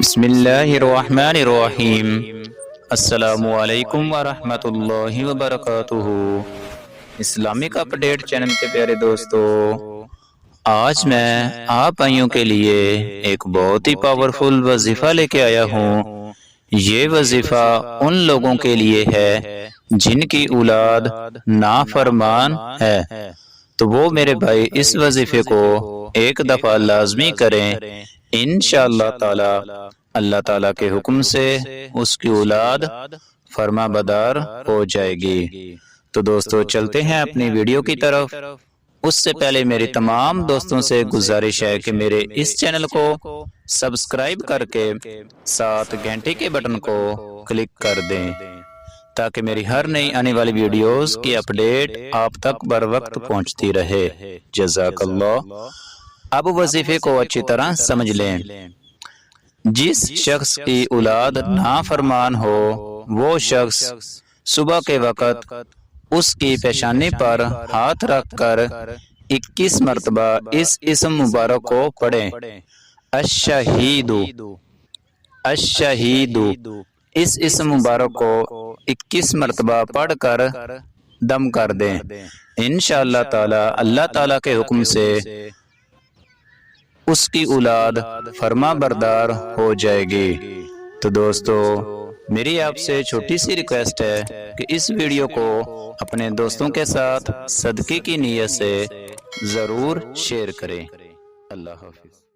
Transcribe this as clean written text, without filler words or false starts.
بسم اللہ الرحمن الرحیم۔ السلام علیکم ورحمۃ اللہ وبرکاتہ۔ اسلامک اپڈیٹ چینل کے پیارے دوستو، آج میں آپ بھائیوں کے لیے ایک بہت ہی پاورفل وظیفہ لے کے آیا ہوں۔ یہ وظیفہ ان لوگوں کے لیے ہے جن کی اولاد نافرمان ہے، تو وہ میرے بھائی اس وظیفے کو ایک دفعہ لازمی کریں۔ انشاءاللہ تعالی اللہ تعالیٰ کے حکم سے اس کی اولاد فرمابردار ہو جائے گی۔ تو دوستو چلتے ہیں اپنی ویڈیو کی طرف۔ اس سے پہلے میری تمام دوستوں سے گزارش ہے کہ میرے اس چینل کو سبسکرائب کر کے ساتھ گھنٹی کے بٹن کو کلک کر دیں تاکہ میری ہر نئی آنے والی ویڈیوز کی اپڈیٹ آپ تک بر وقت پہنچتی رہے۔ جزاکاللہ۔ اب وظیفے کو اچھی طرح سمجھ لیں۔ جس شخص کی اولاد نافرمان ہو، وہ شخص صبح کے وقت اس کی پیشانی پر ہاتھ رکھ کر 21 مرتبہ اس اسم مبارک کو پڑھیں، الشہید۔ الشہید، اس اسم مبارک کو 21 مرتبہ پڑھ کر دم کر دیں۔ انشاءاللہ تعالی اللہ تعالی کے حکم سے اس کی اولاد فرما بردار ہو جائے گی۔ تو دوستو میری آپ سے چھوٹی سی ریکویسٹ ہے کہ اس ویڈیو کو اپنے دوستوں کے ساتھ صدقے کی نیت سے ضرور شیئر کریں۔ اللہ حافظ۔